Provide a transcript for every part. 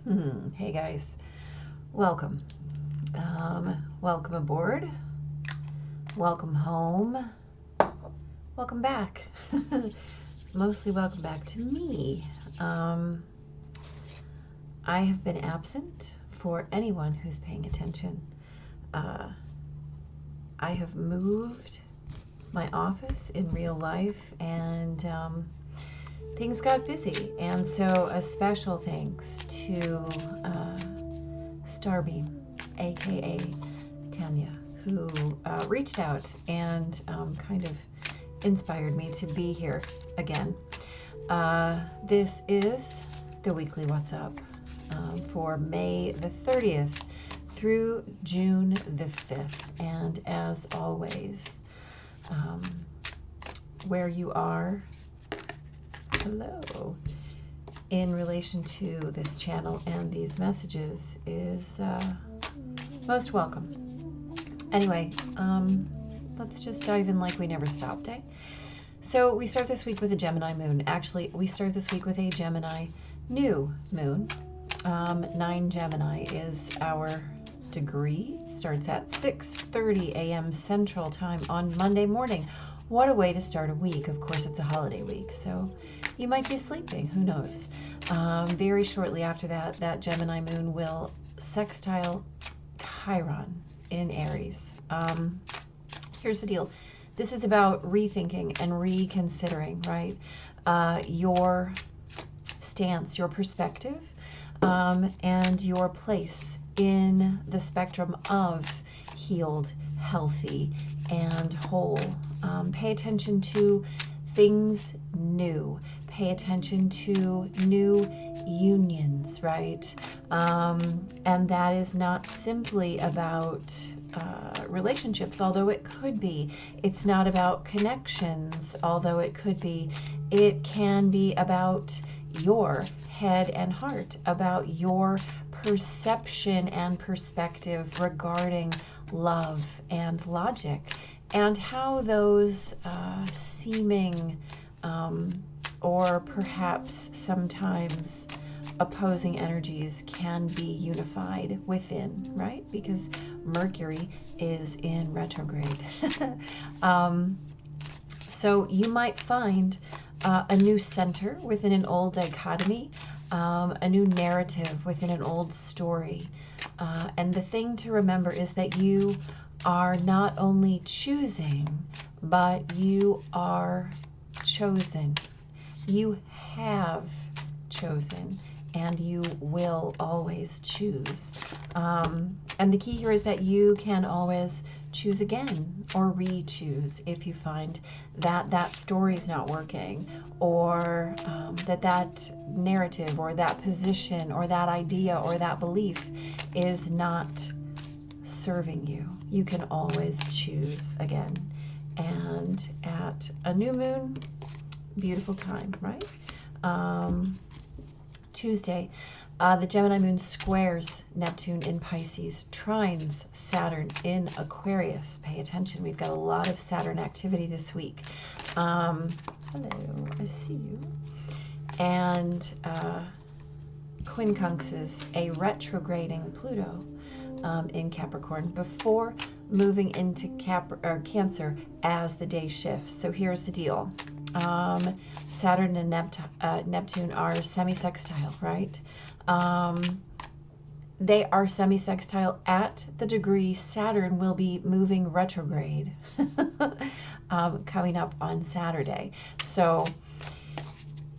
Hey guys, welcome. Welcome aboard. Welcome home. Welcome back. Mostly welcome back to me. I have been absent for anyone who's paying attention. I have moved my office in real life and things got busy, and so a special thanks to Starbeam, aka Tanya, who reached out and kind of inspired me to be here again. This is the weekly What's Up for May the 30th through June the 5th, and as always, where you are, hello, in relation to this channel and these messages is most welcome. Anyway, let's just dive in like we never stopped, eh? So we start this week with a Gemini Moon. Actually, we start this week with a Gemini New Moon. 9 Gemini is our degree. Starts at 6:30 a.m. Central Time on Monday morning. What a way to start a week. Of course, it's a holiday week, so you might be sleeping. Who knows? Very shortly after that, that Gemini Moon will sextile Chiron in Aries. Here's the deal. This is about rethinking and reconsidering, right? Your stance, your perspective, and your place in the spectrum of healed, healthy, and whole. Pay attention to things new. Pay attention to new unions, right? And that is not simply about relationships, although it could be. It's not about connections, although it could be. It can be about your head and heart, about your perception and perspective regarding love and logic, and how those seeming or perhaps sometimes opposing energies can be unified within, right? Because Mercury is in retrograde. So you might find a new center within an old dichotomy, a new narrative within an old story. And the thing to remember is that you are not only choosing, but you are chosen. You have chosen, and you will always choose. And the key here is that you can always choose again or re-choose if you find that that story is not working, or that narrative or that position or that idea or that belief is not serving you. You can always choose again. And at a new moon, beautiful time, right? Tuesday, the Gemini Moon squares Neptune in Pisces, trines Saturn in Aquarius. Pay attention, we've got a lot of Saturn activity this week. Hello, I see you. And quincunxes a retrograding Pluto in Capricorn before moving into Cancer as the day shifts. So here's the deal. Saturn and Neptune are semi-sextile, right? They are semi-sextile at the degree Saturn will be moving retrograde coming up on Saturday. So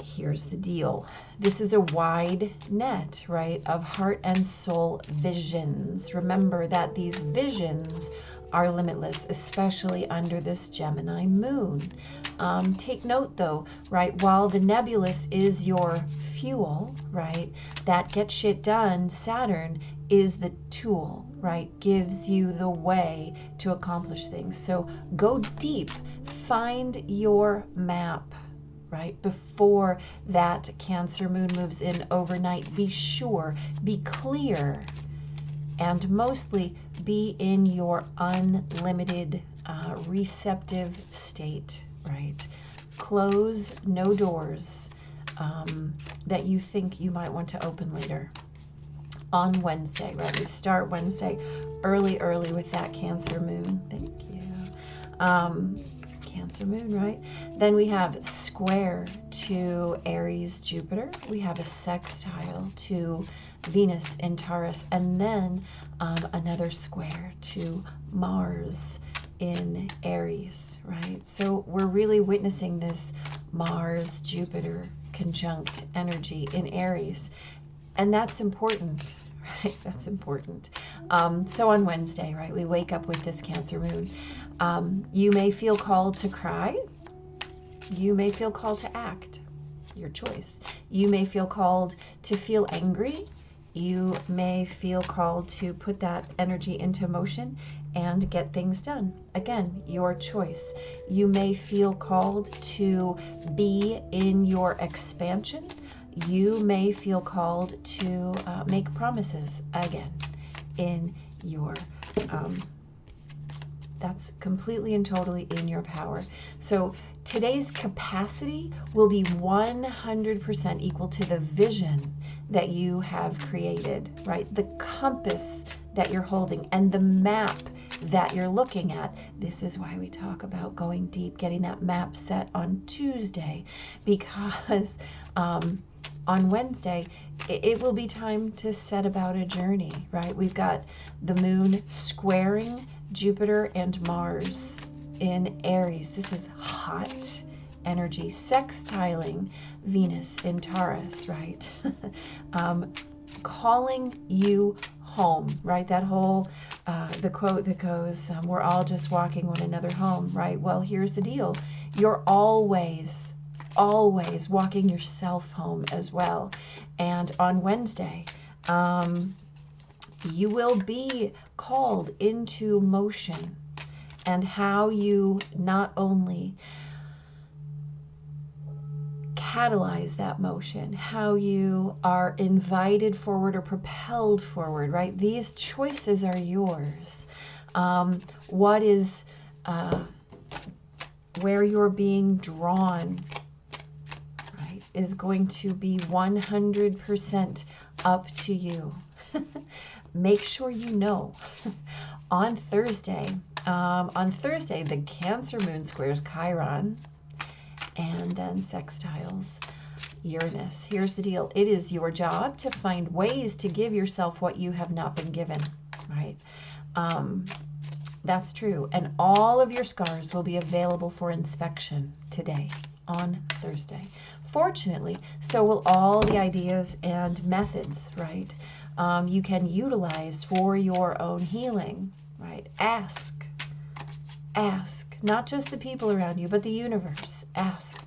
here's the deal. This is a wide net, right, of heart and soul visions. Remember that these visions are limitless, especially under this Gemini moon. Take note though, right, while the nebulous is your fuel, right, that gets shit done, Saturn is the tool, right, gives you the way to accomplish things. So go deep, find your map, right, before that Cancer moon moves in overnight. Be sure, be clear, and mostly be in your unlimited receptive state, right? Close no doors that you think you might want to open later. on Wednesday, right? We start Wednesday early with that Cancer Moon. Thank you. Cancer Moon, right? Then we have square to Aries Jupiter. We have a sextile to Venus in Taurus, and then another square to Mars in Aries, right? So we're really witnessing this Mars Jupiter conjunct energy in Aries, and that's important, right? That's important. So on Wednesday, right, we wake up with this Cancer Moon. You may feel called to cry. You may feel called to act. Your choice. You may feel called to feel angry. You may feel called to put that energy into motion and get things done. Again, your choice. You may feel called to be in your expansion. You may feel called to make promises, again, in your that's completely and totally in your power. So today's capacity will be 100% equal to the vision that you have created, right? The compass that you're holding and the map that you're looking at. This is why we talk about going deep, getting that map set on Tuesday, because on Wednesday, it will be time to set about a journey, right? We've got the moon squaring Jupiter and Mars in Aries. This is hot energy, sextiling Venus in Taurus, right? Calling you home, right? That whole, the quote that goes, we're all just walking one another home, right? Well, here's the deal. You're always walking yourself home as well. And on Wednesday, you will be called into motion, and how you not only catalyze that motion, how you are invited forward or propelled forward, right? These choices are yours. What is where you're being drawn, right, is going to be 100% up to you. Make sure you know. On Thursday, the Cancer Moon squares Chiron, and then sextiles Uranus. Here's the deal. It is your job to find ways to give yourself what you have not been given, right? That's true. And all of your scars will be available for inspection today, on Thursday. Fortunately, so will all the ideas and methods, right? You can utilize for your own healing, right? Ask, not just the people around you, but the universe. Ask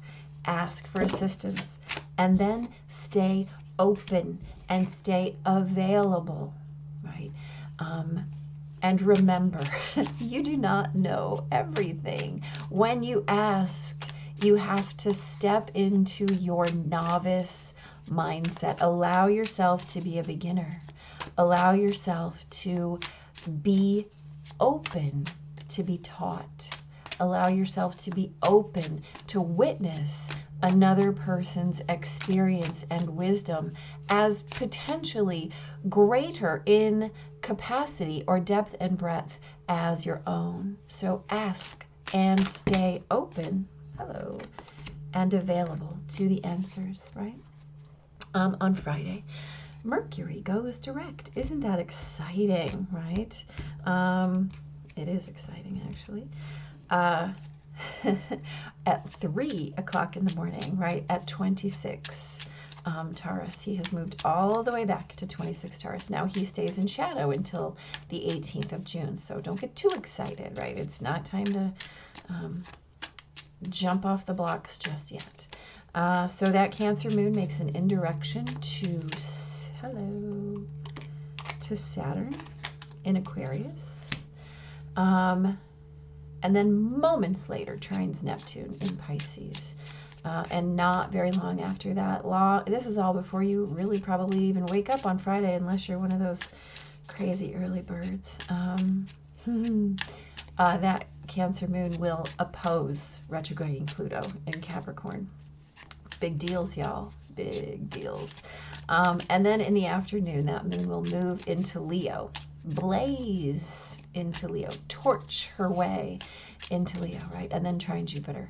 for assistance, and then stay open and stay available, right? And remember, you do not know everything. When you ask, you have to step into your novice mindset. Allow yourself to be a beginner. Allow yourself to be open to be taught. Allow yourself to be open to witness another person's experience and wisdom as potentially greater in capacity or depth and breadth as your own. So ask and stay open, hello, and available to the answers, right? On Friday, Mercury goes direct. Isn't that exciting, right? It is exciting, actually. At 3 o'clock in the morning, right, at 26 Taurus. He has moved all the way back to 26 Taurus. Now he stays in shadow until the 18th of June, so don't get too excited, right? It's not time to jump off the blocks just yet. So that Cancer Moon makes an indirection to Saturn in Aquarius. And then moments later, trines Neptune in Pisces. And not very long after that. This is all before you really probably even wake up on Friday, unless you're one of those crazy early birds. That Cancer Moon will oppose retrograding Pluto in Capricorn. Big deals, y'all. big deals. And then in the afternoon, that moon will move into Leo, blaze into Leo, torch her way into Leo, right? And then trine Jupiter.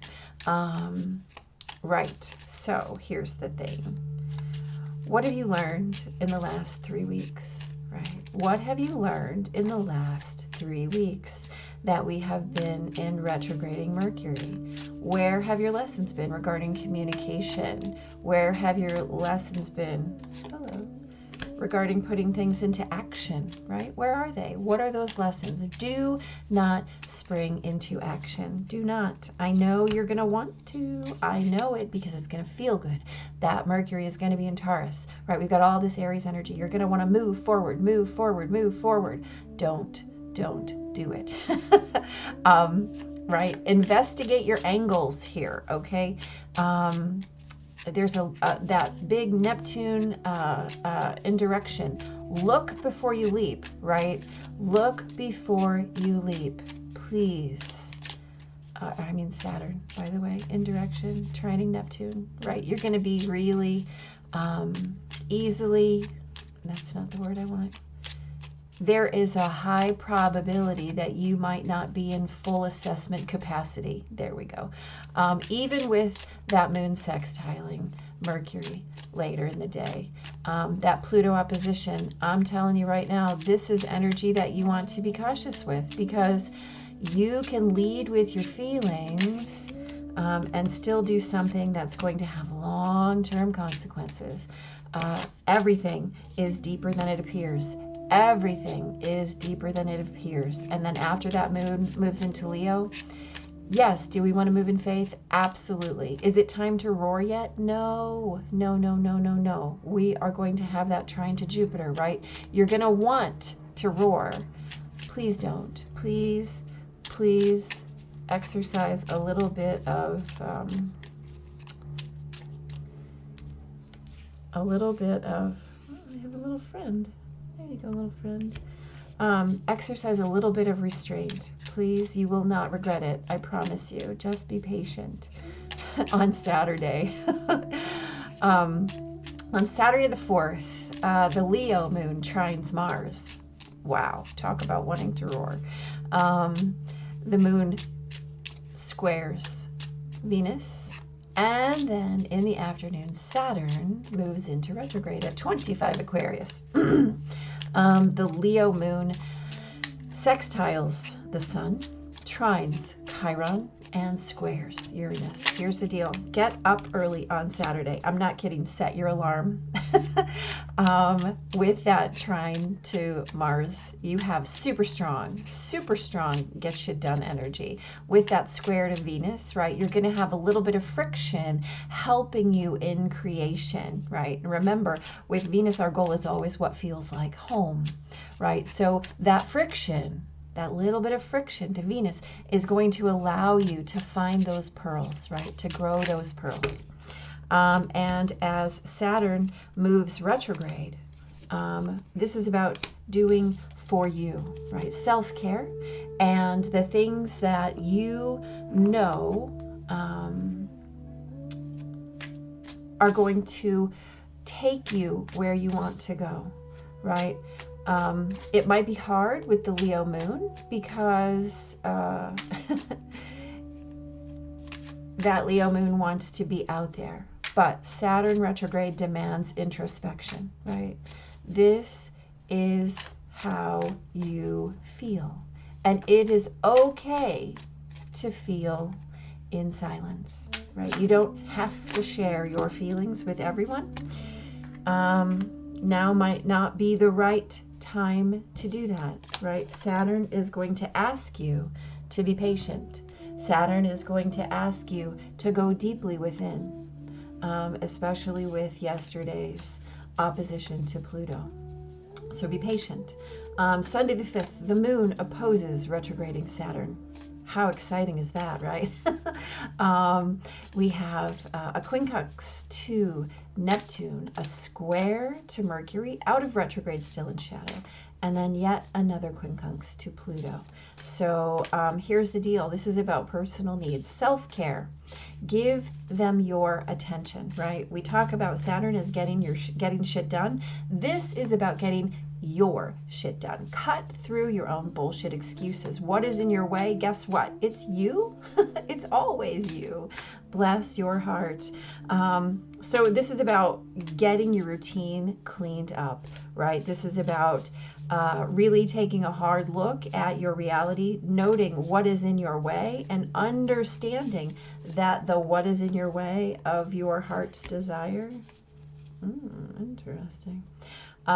Right, so here's the thing. What have you learned in the last 3 weeks, right? What have you learned in the last 3 weeks that we have been in retrograding Mercury? Where have your lessons been regarding communication? Where have your lessons been, regarding putting things into action, right? Where are they? What are those lessons? Do not spring into action. Do not. I know you're going to want to. I know it because it's going to feel good. That Mercury is going to be in Taurus, right? We've got all this Aries energy. You're going to want to move forward, move forward, move forward. Don't do it. Right? Investigate your angles here, okay? There's that big Neptune in direction. Look before you leap, right? Look before you leap, please. I mean Saturn, by the way, in direction, trining Neptune, right? You're going to be really easily, that's not the word I want. There is a high probability that you might not be in full assessment capacity. There we go. Even with that moon sextiling Mercury later in the day, that Pluto opposition, I'm telling you right now, this is energy that you want to be cautious with, because you can lead with your feelings and still do something that's going to have long-term consequences. Everything is deeper than it appears. Everything is deeper than it appears. And then after that moon moves into Leo, yes, do we want to move in faith? Absolutely. Is it time to roar yet? No, no, no, no, no, no. We are going to have that trine to Jupiter, right? You're going to want to roar. Please don't. Please, please exercise a little bit of, I have a little friend. There you go, little friend. Exercise a little bit of restraint. Please, you will not regret it. I promise you. Just be patient on Saturday. On Saturday the 4th, the Leo moon trines Mars. Wow, talk about wanting to roar. The moon squares Venus. And then in the afternoon, Saturn moves into retrograde at 25 Aquarius. The Leo moon sextiles the sun, trines Chiron, and squares Uranus. Here's the deal. Get up early on Saturday. I'm not kidding. Set your alarm. With that trine to Mars, you have super strong get shit done energy. With that square to Venus, right, you're going to have a little bit of friction helping you in creation, right? And remember, with Venus, our goal is always what feels like home, right? So that friction, that little bit of friction to Venus is going to allow you to find those pearls, right? To grow those pearls. And as Saturn moves retrograde, this is about doing for you, right? Self-care and the things that you know are going to take you where you want to go, right? It might be hard with the Leo moon because that Leo moon wants to be out there. But Saturn retrograde demands introspection, right? This is how you feel. And it is okay to feel in silence, right? You don't have to share your feelings with everyone. Now might not be the right time to do that, right? Saturn is going to ask you to be patient. Saturn is going to ask you to go deeply within, especially with yesterday's opposition to Pluto. So be patient. Sunday the 5th, the moon opposes retrograding Saturn. How exciting is that, right? We have a quincunx to Neptune, a square to Mercury, out of retrograde, still in shadow, and then yet another quincunx to Pluto. So here's the deal. This is about personal needs, self-care. Give them your attention, right? We talk about Saturn as getting shit done. This is about getting your shit done. Cut through your own bullshit excuses. What is in your way? Guess what? It's you. It's always you. Bless your heart. So this is about getting your routine cleaned up, right? This is about really taking a hard look at your reality, noting what is in your way, and understanding that the what is in your way of your heart's desire, interesting,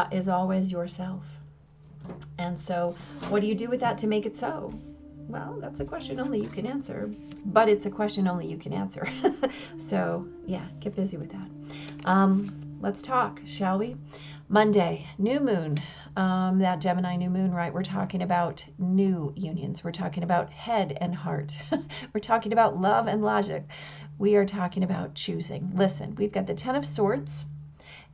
is always yourself. And so what do you do with that to make it so? Well, that's a question only you can answer, but it's a question only you can answer. So yeah, get busy with that. Let's talk, shall we? Monday, new moon, that Gemini new moon, right? We're talking about new unions. We're talking about head and heart. We're talking about love and logic. We are talking about choosing. Listen, we've got the 10 of Swords,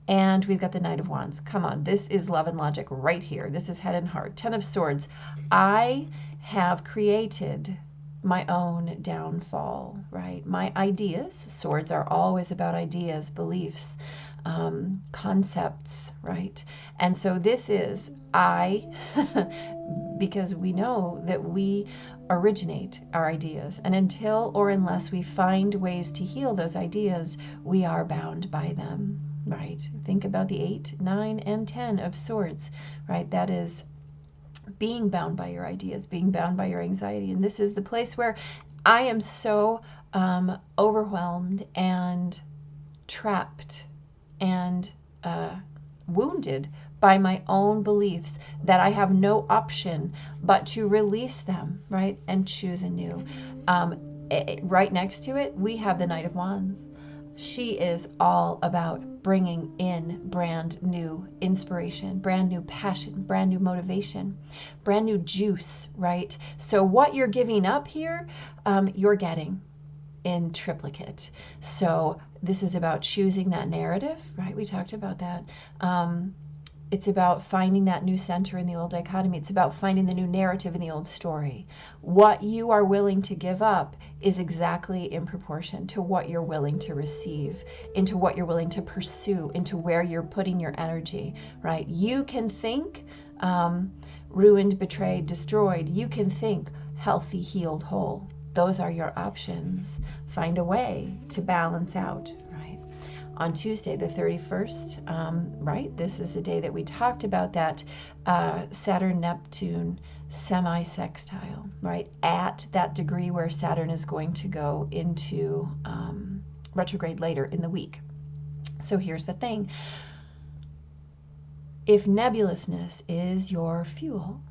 and we've got the Knight of Wands. Come on, this is love and logic right here. This is head and heart. 10 of Swords. I have created my own downfall, right? My ideas, swords are always about ideas, beliefs, concepts, right? And so this is I, because we know that we originate our ideas, and until or unless we find ways to heal those ideas, we are bound by them. Right? Think about the 8, 9, and 10 of Swords, right? That is being bound by your ideas, being bound by your anxiety. And this is the place where I am so overwhelmed and trapped and wounded by my own beliefs that I have no option but to release them, right? And choose anew. Right next to it, we have the Knight of Wands. She is all about bringing in brand new inspiration, brand new passion, brand new motivation, brand new juice, right? So what you're giving up here, you're getting in triplicate. So this is about choosing that narrative, right? We talked about that. It's about finding that new center in the old dichotomy. It's about finding the new narrative in the old story. What you are willing to give up is exactly in proportion to what you're willing to receive, into what you're willing to pursue, into where you're putting your energy, right? You can think ruined, betrayed, destroyed. You can think healthy, healed, whole. Those are your options. Find a way to balance out, right? On Tuesday, the 31st, right? This is the day that we talked about that Saturn-Neptune semi-sextile, right? At that degree where Saturn is going to go into retrograde later in the week. So here's the thing. If nebulousness is your fuel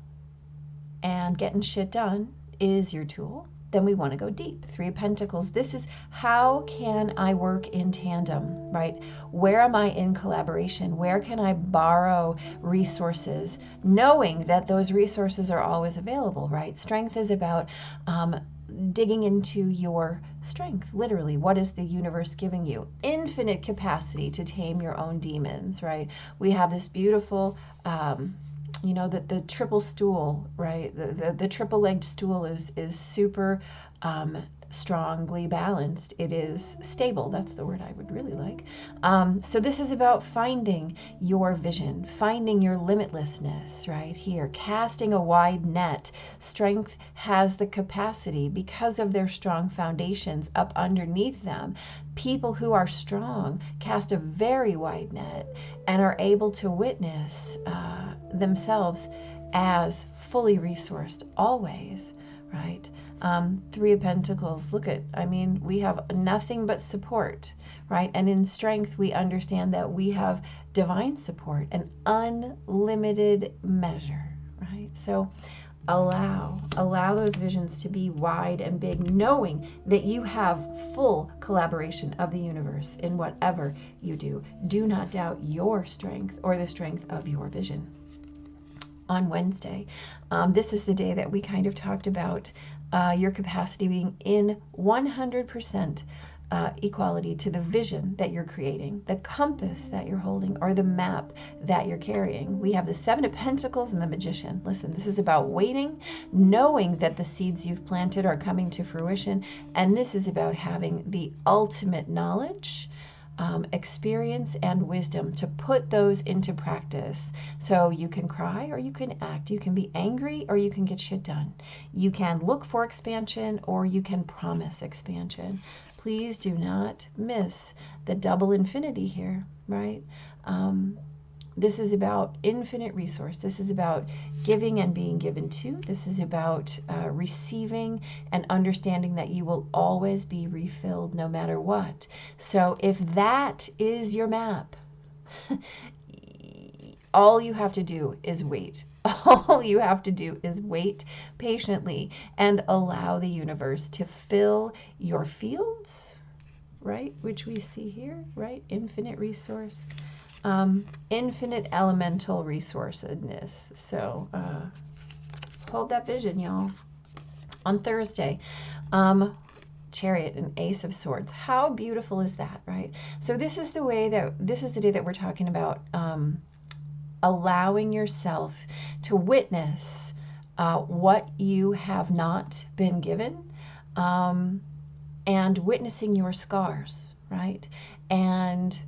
and getting shit done is your tool, then we want to go deep. 3 of Pentacles. This is how can I work in tandem, right? Where am I in collaboration? Where can I borrow resources, knowing that those resources are always available, right? Strength is about digging into your strength, literally. What is the universe giving you? Infinite capacity to tame your own demons, right? We have this beautiful you know, that the triple stool, right? The triple-legged stool is super strongly balanced. It is stable. That's the word I would really like. So this is about finding your vision, finding your limitlessness right here, casting a wide net. Strength has the capacity, because of their strong foundations up underneath them. People who are strong cast a very wide net and are able to witness themselves as fully resourced always, right? 3 of Pentacles, look at, I mean, we have nothing but support, right? And in strength, we understand that we have divine support, an unlimited measure, right? So allow those visions to be wide and big, knowing that you have full collaboration of the universe in whatever you do. Do not doubt your strength or the strength of your vision. On Wednesday, this is the day that we kind of talked about your capacity being in 100% equality to the vision that you're creating, the compass that you're holding, or the map that you're carrying. We have the Seven of Pentacles and the Magician. Listen, this is about waiting, knowing that the seeds you've planted are coming to fruition, and this is about having the ultimate knowledge, experience, and wisdom to put those into practice. So you can cry or you can act. You can be angry or you can get shit done. You can look for expansion or you can promise expansion. Please do not miss the double infinity here, right? This is about infinite resource. This is about giving and being given to. This is about receiving and understanding that you will always be refilled no matter what. So if that is your map, all you have to do is wait. All you have to do is wait patiently and allow the universe to fill your fields, right? Which we see here, right? Infinite resource. Infinite elemental resourcedness. So hold that vision, y'all. On Thursday, Chariot and Ace of Swords. How beautiful is that, right? So this is the day that we're talking about allowing yourself to witness what you have not been given, and witnessing your scars, right? And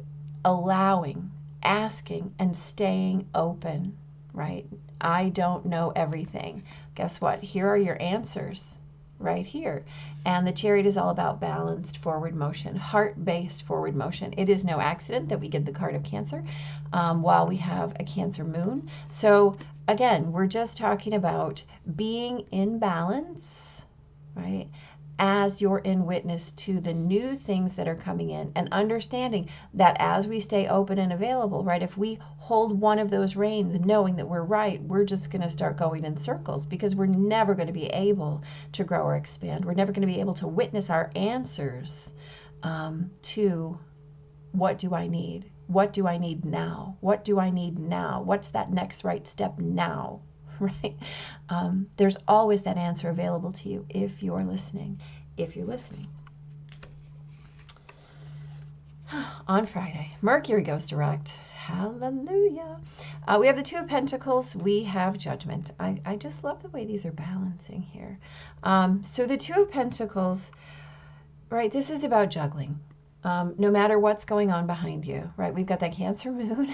allowing, asking, and staying open, right? I don't know everything. Guess what? Here are your answers right here. And the Chariot is all about balanced forward motion, heart-based forward motion. It is no accident that we get the card of Cancer while we have a Cancer moon. So again, we're just talking about being in balance, right? As you're in witness to the new things that are coming in, and understanding that as we stay open and available, right, if we hold one of those reins knowing that we're right, we're just going to start going in circles, because we're never going to be able to grow or expand. We're never going to be able to witness our answers to what do I need? What do I need now? What do I need now? What's that next right step now? Right? There's always that answer available to you if you're listening. If you're listening. On Friday, Mercury goes direct. Hallelujah. We have the Two of Pentacles. We have Judgment. I just love the way these are balancing here. So the Two of Pentacles, right, this is about juggling. No matter what's going on behind you, right? We've got that Cancer moon.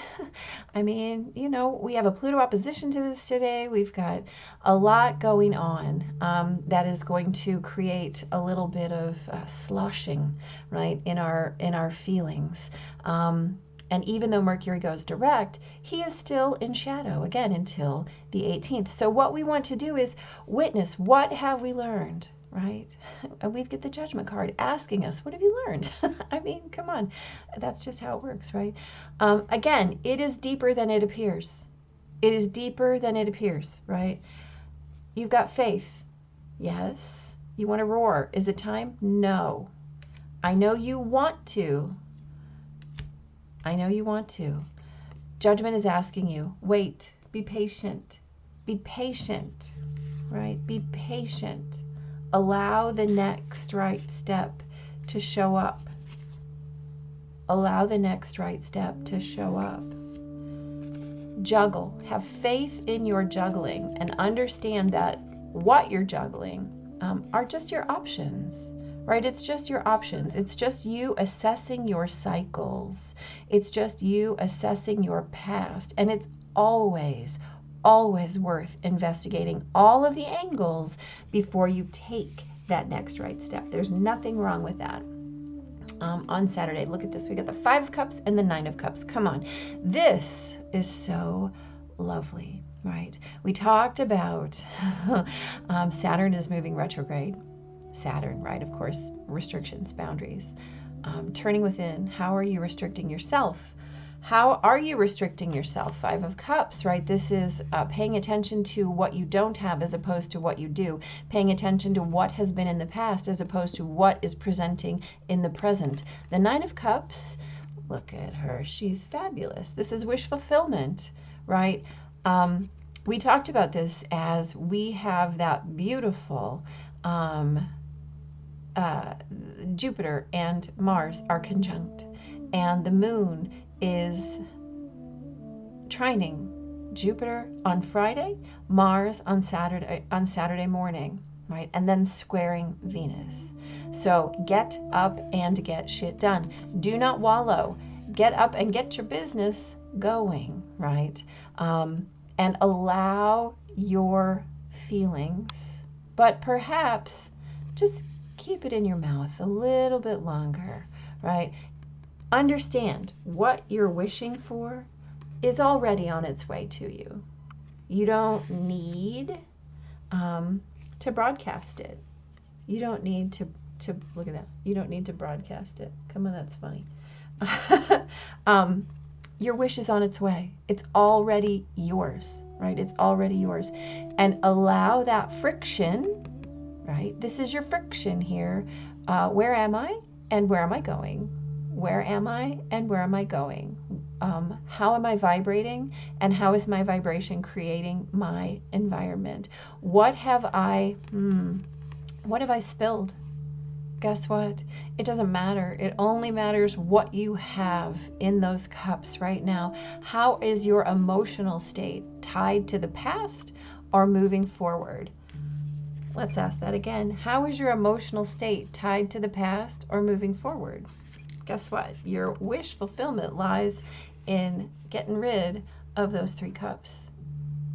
I mean, you know, we have a Pluto opposition to this today. We've got a lot going on that is going to create a little bit of sloshing, right, in our feelings. And even though Mercury goes direct, he is still in shadow, again, until the 18th. So what we want to do is witness, what have we learned? Right? And we get the Judgment card asking us, what have you learned? I mean, come on. That's just how it works, right? Again, it is deeper than it appears. It is deeper than it appears, right? You've got faith. Yes. You want to roar. Is it time? No. I know you want to. I know you want to. Judgment is asking you, wait, be patient. Be patient, right? Be patient. Allow the next right step to show up. Allow the next right step to show up. Juggle. Have faith in your juggling and understand that what you're juggling are just your options, right? It's just your options. It's just you assessing your cycles. It's just you assessing your past. And it's always worth investigating all of the angles before you take that next right step. There's nothing wrong with that. On Saturday, look at this. We got the Five of Cups and the Nine of Cups. Come on. This is so lovely, right? We talked about Saturn is moving retrograde. Saturn, right? Of course, restrictions, boundaries. Turning within. How are you restricting yourself? How are you restricting yourself? Five of Cups, right? This is paying attention to what you don't have as opposed to what you do. Paying attention to what has been in the past as opposed to what is presenting in the present. The Nine of Cups, look at her. She's fabulous. This is wish fulfillment, right? We talked about this as we have that beautiful Jupiter and Mars are conjunct, and the moon is trining Jupiter on Friday, Mars on Saturday morning, right? And then squaring Venus. So get up and get shit done. Do not wallow. Get up and get your business going, right? And allow your feelings, but perhaps just keep it in your mouth a little bit longer, right? Understand what you're wishing for is already on its way to you. You don't need to broadcast it. You don't need to look at that. You don't need to broadcast it. Come on, that's funny. Your wish is on its way. It's already yours, right? It's already yours. And allow that friction, right? This is your friction here. Where am I and where am I going? Where am I and where am I going? How am I vibrating and how is my vibration creating my environment? What have I spilled? Guess what? It doesn't matter. It only matters what you have in those cups right now. How is your emotional state tied to the past or moving forward? Let's ask that again. How is your emotional state tied to the past or moving forward? Guess what? Your wish fulfillment lies in getting rid of those 3 cups.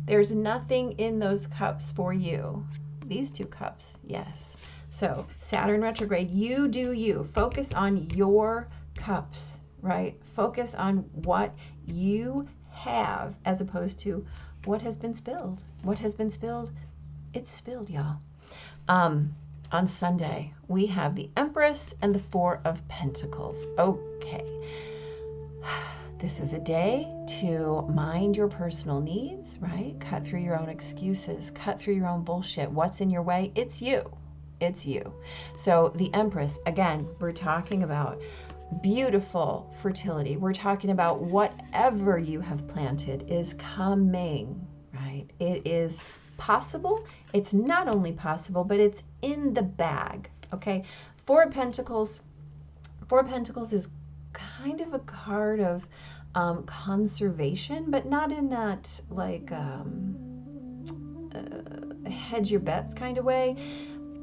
There's nothing in those cups for you. These 2 cups, yes. So Saturn retrograde, you do you. Focus on your cups, right? Focus on what you have as opposed to what has been spilled. What has been spilled? It's spilled, y'all. On Sunday, we have the Empress and the 4 of Pentacles. Okay. This is a day to mind your personal needs, right? Cut through your own excuses. Cut through your own bullshit. What's in your way? It's you. It's you. So the Empress, again, we're talking about beautiful fertility. We're talking about whatever you have planted is coming, right? It is possible. It's not only possible, but it's in the bag, okay? 4 of Pentacles. 4 of Pentacles is kind of a card of conservation, but not in that like hedge your bets kind of way.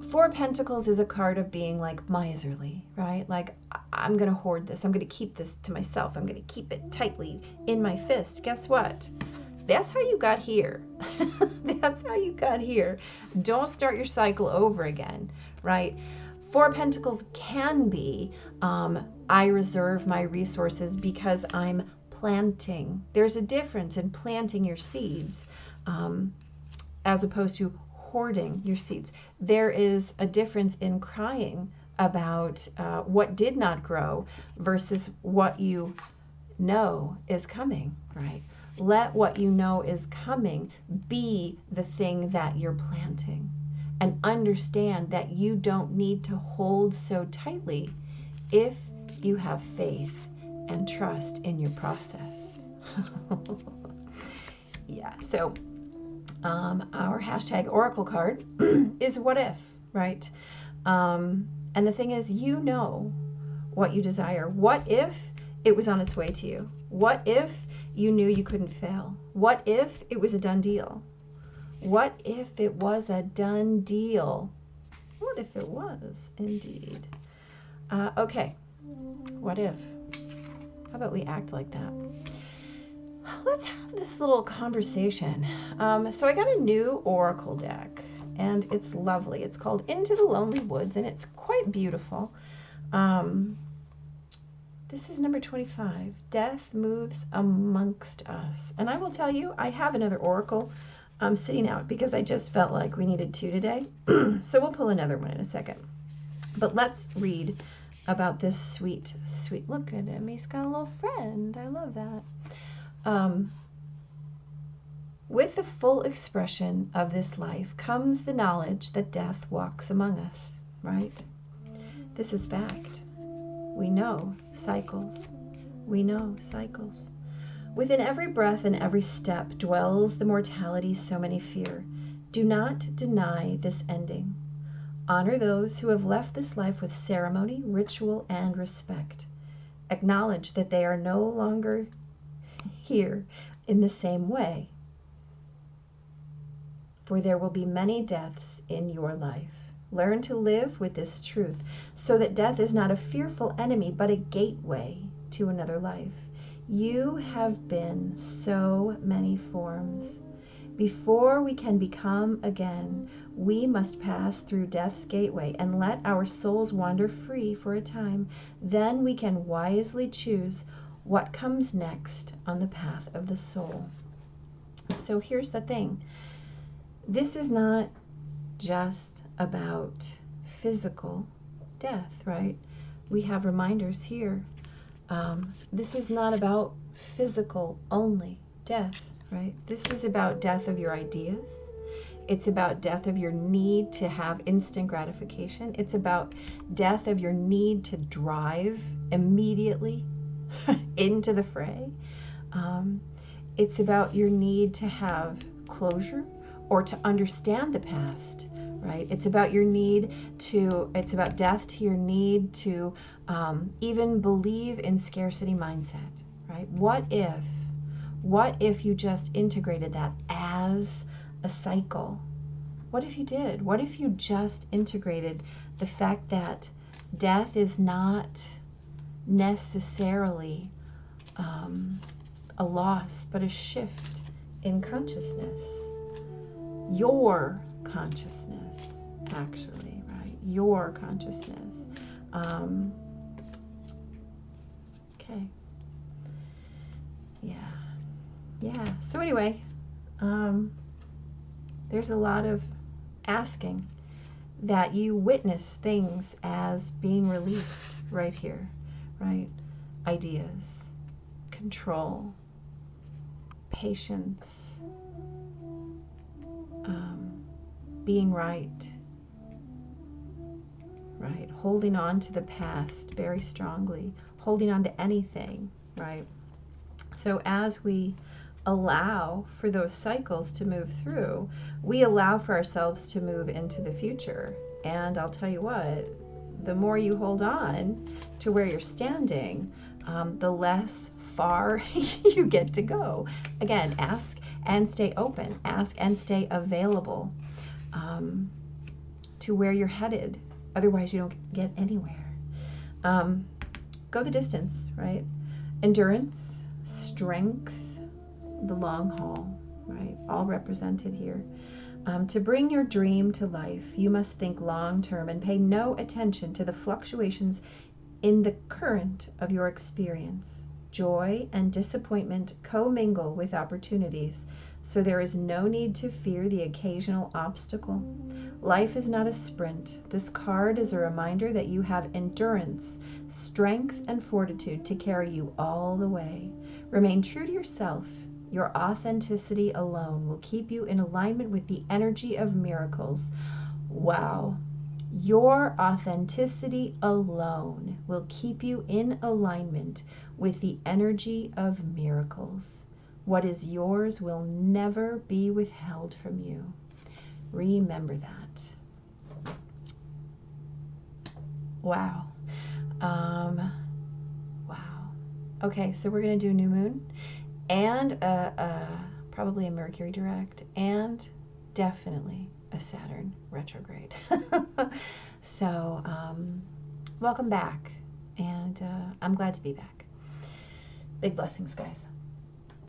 4 of Pentacles is a card of being like miserly, right? Like, I'm going to hoard this. I'm going to keep this to myself. I'm going to keep it tightly in my fist. Guess what? That's how you got here. That's how you got here. Don't start your cycle over again, right? 4 of Pentacles can be, I reserve my resources because I'm planting. There's a difference in planting your seeds as opposed to hoarding your seeds. There is a difference in crying about what did not grow versus what you know is coming, right? Let what you know is coming be the thing that you're planting. And understand that you don't need to hold so tightly if you have faith and trust in your process. Yeah, so our hashtag Oracle card is what if, right? And the thing is, you know what you desire. What if it was on its way to you? What if you knew you couldn't fail? What if it was a done deal? What if it was a done deal? What if it was, indeed? Okay, what if? How about we act like that? Let's have this little conversation. So I got a new Oracle deck, and it's lovely. It's called Into the Lonely Woods, and it's quite beautiful. This is number 25. Death moves amongst us. And I will tell you, I have another Oracle sitting out because I just felt like we needed 2 today. So we'll pull another one in a second. But let's read about this sweet, sweet, look at him. He's got a little friend. I love that. With the full expression of this life comes the knowledge that death walks among us, right? This is fact. We know cycles. We know cycles. Within every breath and every step dwells the mortality so many fear. Do not deny this ending. Honor those who have left this life with ceremony, ritual, and respect. Acknowledge that they are no longer here in the same way, for there will be many deaths in your life. Learn to live with this truth so that death is not a fearful enemy, but a gateway to another life. You have been so many forms. Before we can become again, we must pass through death's gateway and let our souls wander free for a time. Then we can wisely choose what comes next on the path of the soul. So here's the thing. This is not just about physical death, right? We have reminders here. This is not about physical only death, right? This is about death of your ideas. It's about death of your need to have instant gratification. It's about death of your need to drive immediately into the fray. It's about your need to have closure or to understand the past, right? It's about your need to, it's about death to your need to even believe in scarcity mindset, right? What if you just integrated that as a cycle? What if you did? What if you just integrated the fact that death is not necessarily a loss, but a shift in consciousness? Your consciousness, actually, right? Your consciousness. Okay. Yeah. So anyway, there's a lot of asking that you witness things as being released right here, right? Ideas, control, patience, being right, holding on to the past very strongly, holding on to anything, right? So as we allow for those cycles to move through, we allow for ourselves to move into the future. And I'll tell you what, the more you hold on to where you're standing, the less far you get to go. Again, ask and stay open. Ask and stay available to where you're headed. Otherwise, you don't get anywhere. Go the distance, right? Endurance, strength, the long haul, right? All represented here. To bring your dream to life, you must think long term and pay no attention to the fluctuations in the current of your experience. Joy and disappointment commingle with opportunities, so there is no need to fear the occasional obstacle. Life is not a sprint. This card is a reminder that you have endurance, strength, and fortitude to carry you all the way. Remain true to yourself. Your authenticity alone will keep you in alignment with the energy of miracles. Wow. Your authenticity alone will keep you in alignment with the energy of miracles. What is yours will never be withheld from you. Remember that. Wow. Wow. Okay, so we're going to do new moon and probably a Mercury direct and definitely a Saturn retrograde. So welcome back, and I'm glad to be back. Big blessings, guys.